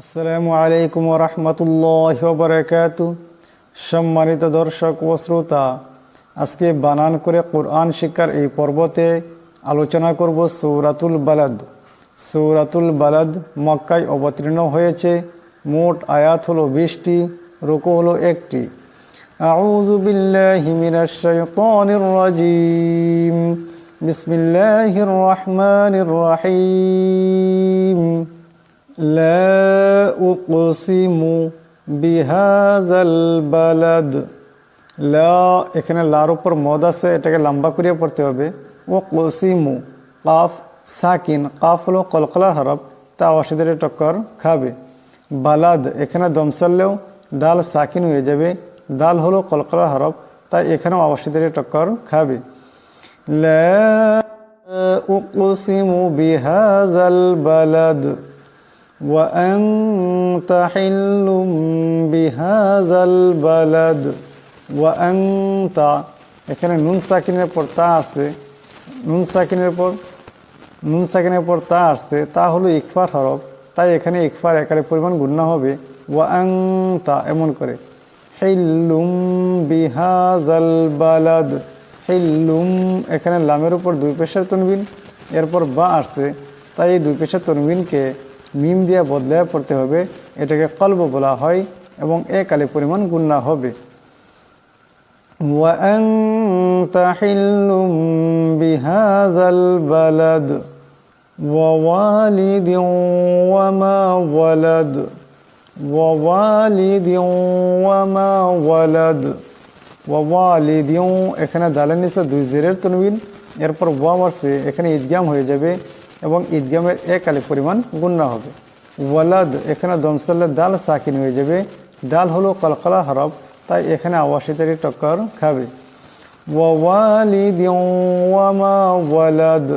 আসসালামু আলাইকুম ওয়া রাহমাতুল্লাহি ওয়া বারাকাতুহু। সম্মানিত দর্শক ও শ্রোতা, আজকে বানান করে কোরআন শিক্ষার এই পর্বতে আলোচনা করব সূরাতুল বালাদ। সূরাতুল বালাদ মক্কায় অবতীর্ণ হয়েছে। মোট আয়াত হলো 20টি, রুকু হলো 1টি। আউযু বিল্লাহি মিনাশ শাইতানির রাজীম। বিসমিল্লাহির রহমানির রহিম। লা উকসিমু বিহাযাল বালাদ। লা, এখানে লার উপর মদ আছে, এটাকে লম্বা করে পড়তে হবে। উকসিমু, কাফ সাকিন, কাফ হলো কলকলার হরফ, তা আওয়াজের টক্কর খাবে। বালাদ, এখানে দম সারলেও দাল সাকিন হয়ে যাবে, দাল হলো কলকলার হরফ, তাই এখানেও আওয়াজের টক্কর খাবে। লা উকসিমু বিহাযাল বালাদ وأنت حل بهذا البلد وأنت, এখানে নুন সাকিনের পর তা আসছে, নুন সাকিনের পর তা আসছে, তা হলো ইকফার হরফ, তাই এখানে ইকফার একারে পরিমাণ গুণনা হবে ওয়াংতা এমন করে। হিল্লুম বিহাযাল বালাদ, হিল্লুম, এখানে লামের উপর দুই পেশার তনবিন, এরপর বা আসছে, তাই এই দুই পেশার তনবিনকে মিম দিয়ে বদলে পড়তে হবে, এটাকে কলব বলা হয় এবং এক আলিফ পরিমাণ গুণনা হবে। ওয়া আনতা হিল্লুম বিহাযাল বালাদ ওয়া ওয়ালিদিন ওয়া মা ওয়ালাদ ওয়া ওয়ালিদিন ওয়া মা ওয়ালাদ ওয়া ওয়ালিদিন, এখানে দালের নিচে দুই জেরের তনবিন, এরপর ওয়া আসছে, এখানে ইদগাম হয়ে যাবে এবং ইদগামের এক আলিফ পরিমাণ গুণনা হবে। ওয়ালাদ, এখানে দমসাল্লা দাল সাকিন হয়ে যাবে, দাল হলো কলকলা হরফ, তাই এখানে আওয়াজের টক্কর খাবে। ওয়া ওয়ালিদিন ওয়া মা ওয়ালাদ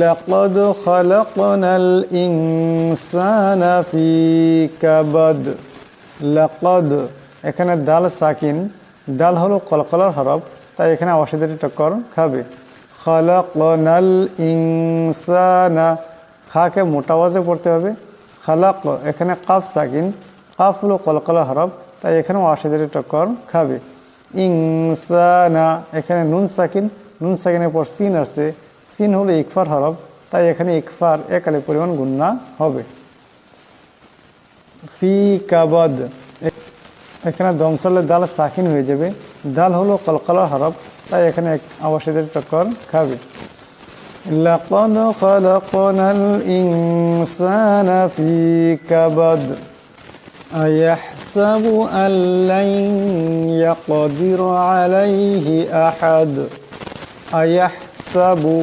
লাকাদ খালাকনাল ইনসানা ফি কাবাদ। লাকাদ, এখানে দাল সাকিন, দাল হলো কলকলার হরফ, তাই এখানে আওয়াজের টক্কর খাবে। খালাকনাল ইনসানা, খাকে মোটা আওয়াজে পড়তে হবে। খালাক, এখানে কাফ সাকিন, কাফ হলো কলকলা হরফ, তাই এখানেও আওয়াজের টক্কর খাবে। ইনসানা, এখানে নুন সাকিন, নুন সাকিনের পর সিন আছে, সিন হলো ইকফার হরফ, তাই এখানে ইকফার এক আলিফ পরিমাণ গুণনা হবে। ফি কাবাদ, এখানে দমসালে দাল সাকিন হয়ে যাবে, দাল হলো কলকলা হরফ, তাই এখানে আওয়াজের টক্কর খাবে। লাকাদ খালাকনাল ইনসানা ফি কাবাদ আয়াহসাবু আল্লান ইয়াকদির আলাইহি আহাদ। আয়াহসাবু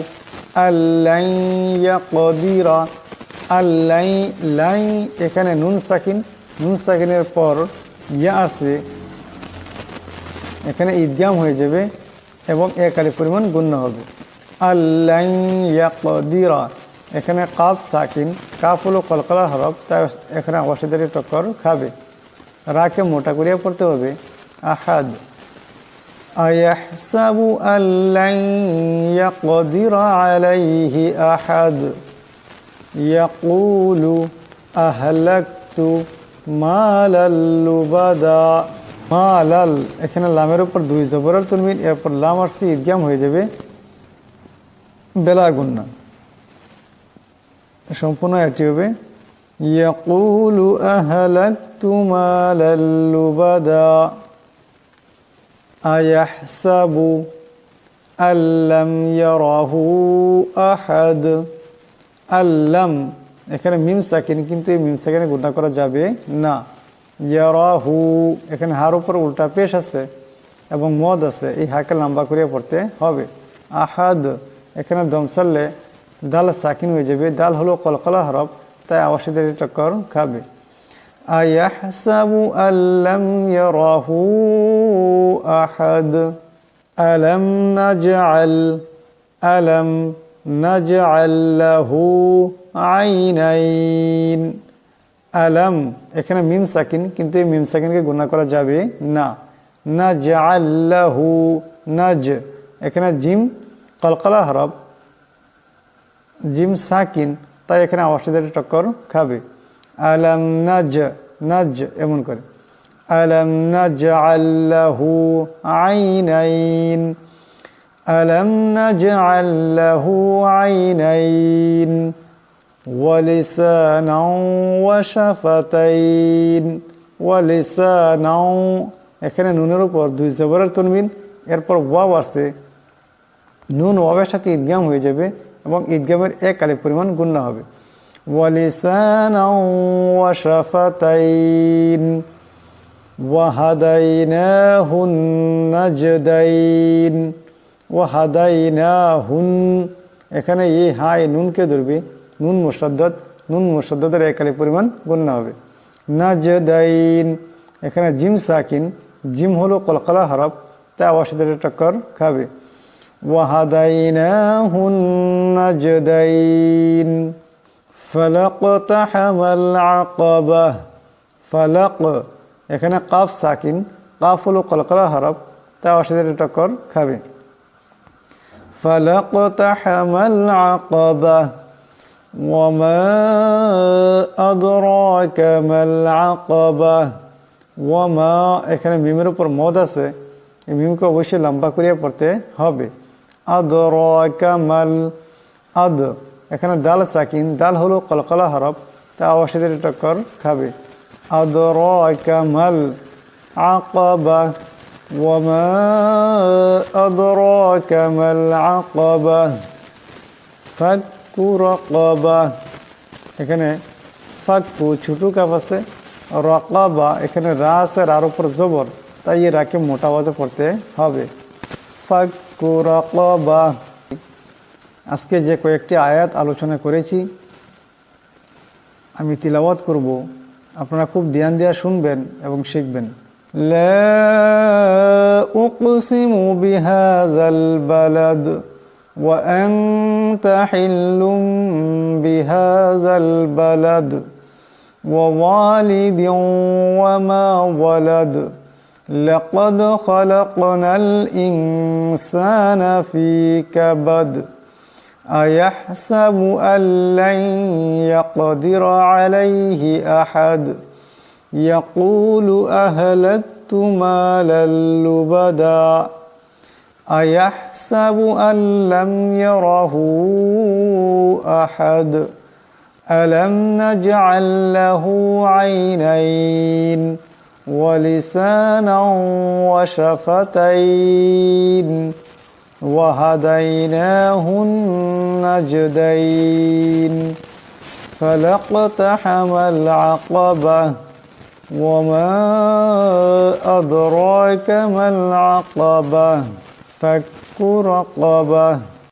আল্লান ইয়াকদির, আল্লাই, লাই, এখানে নুন সাকিন, নুন সাকিনের পর ইয়া আসছে, এখানে ইদগাম হয়ে যাবে এবং এক আলিফ পরিমাণ গুণনা হবে। আল্লান ইয়াকদিরা, এখানে কাফ সাকিন, কাফ হলো কলকলা হরফ, তাই এখানে আওয়াজের টক্কর খাবে। রাকে মোটা করিয়া পড়তে হবে। আহাদ, আয়াহসাবু আল্লান ইয়াকদিরা আলাইহি আহাদ ইয়াকুলু আহলাকতু মালাল লুবাদা। মালাল, এখানে লামের উপর দুই জবরের তনবিন, এরপর লাম আসছে, ইদগাম হয়ে যাবে বেলা গুণনা, সম্পূর্ণ একটি হবে। ইয়াকুলু আহলাকতু মালাল লুবাদা আয়াহসাবু আল্লাম ইয়ারাহু আহাদ। আল্লাম, এখানে মিম সাকিন, কিন্তু এই মিম সাকিনে গুণনা করা যাবে না। ইয়ারাহু, এখানে হার উপর উল্টা পেশ আছে এবং মদ আছে, এই হাকে লম্বা করিয়া পড়তে হবে। আহাদ, এখানে দমসাল্লে দাল সাকিন হয়ে যাবে, দাল হলো কলকলা হরফ, তাই আওয়াজের টক্কর খাবে। আয়াহসাবু আল্লাম ইয়ারাহু আহাদ আলাম নাজআল, আলাম নাজআল লাহু আইনাইন। আলাম, এখানে মিম সাকিন, কিন্তু এই মিম সাকিনকে গুণা করা যাবে না। নাজআল লাহু, নাজ, এখানে জিম কলকলা হরফ, জিম সাকিন, তাই এখানে আওয়াজের টক্কর খাবে। আলাম নাজ এমন করে, আলাম নাজআল লাহু আইনাইন, আলাম নাজআল লাহু আইনাইন ওয়া লিসানাও ওয়া শাফাতাইন, ওয়া লিসানাও, এখানে নুনের উপর 2 জবরের তানবিন, এরপর ওয়াও আছে, নুন ওয়াবের সাথে ঈদগাম হয়ে যাবে এবং ঈদগামের 1 আলিফ পরিমাণ গুণনা হবে। ওয়া লিসানাও ওয়া শাফাতাইন ওয়া হাদাইনাহুন নাজদাইন, ওয়া হাদাইনাহুন, এখানে এই হাই নুনকে ধরবে, নুন মুশাদ্দাদের 1 আলিফ পরিমাণ গুণনা হবে। নাজদাইন, এখানে জিম সাকিন, জিম হলো কলকলা হরফ, তাই আওয়াজ সাথে টক্কর খাবে। ওয়াহাদাইনাহুন নাজদাইন ফালাকতাহামাল আকাবাহ, ফালাক, এখানে কাফ সাকিন, কাফ হলো কলকলা হরফ, তাই আওয়াজ সাথে টক্কর খাবে। ফালাকতাহামাল আকাবাহ ওয়ামা আদরাকা মাল আকাবাহ, ওয়ামা, এখানে মিমের উপর মদ আছে, এই মিমকে অবশ্যই লম্বা করিয়া পড়তে হবে। আদরাকা মাল, আদ, এখানে দাল সাকিন, দাল হলো কলকলা হরফ, তা আওয়াজ সাথে টক্কর খাবে। আদরাকা মাল আকাবাহ ওয়ামা আদরাকা মাল আকাবাহ ফাক্কু রাকাবাহ, এখানে ফাক্কু ছোটো কাপ আছে, রাকাবা, এখানে রা আছে, রার উপর জবর, তাই এই রাকে মোটা আওয়াজে পড়তে হবে। ফাক্কু রাকাবা। আজকে যে কয়েকটি আয়াত আলোচনা করেছি আমি তিলাওয়াত করব, আপনারা খুব ধ্যান দিয়ে শুনবেন এবং শিখবেন। লা উকসিমু বিহাযাল বালাদ ওয়া আনতা হিল্লুম বিহাযাল বালাদ ওয়া ওয়ালিদিন ওয়া মা ওয়ালাদ লাকাদ খালাকনাল ইনসানা ফি কাবাদ আয়াহসাবু আল্লান ইয়াকদিরা আলাইহি আহাদ ইয়াকুলু আহলাকতু মালাল লুবাদা আয়াহসাবু আল্লাম ইয়ারাহু আহাদ আলাম নাজআল লাহু আইনাইন ওয়া লিসানাও ওয়া শাফাতাইন ওয়া হাদাইনাহুন নাজদাইন ফালাকতাহামাল আকাবাহ ওয়ামা আদরাকা মাল আকাবাহ ফাক্কু রাকাবাহ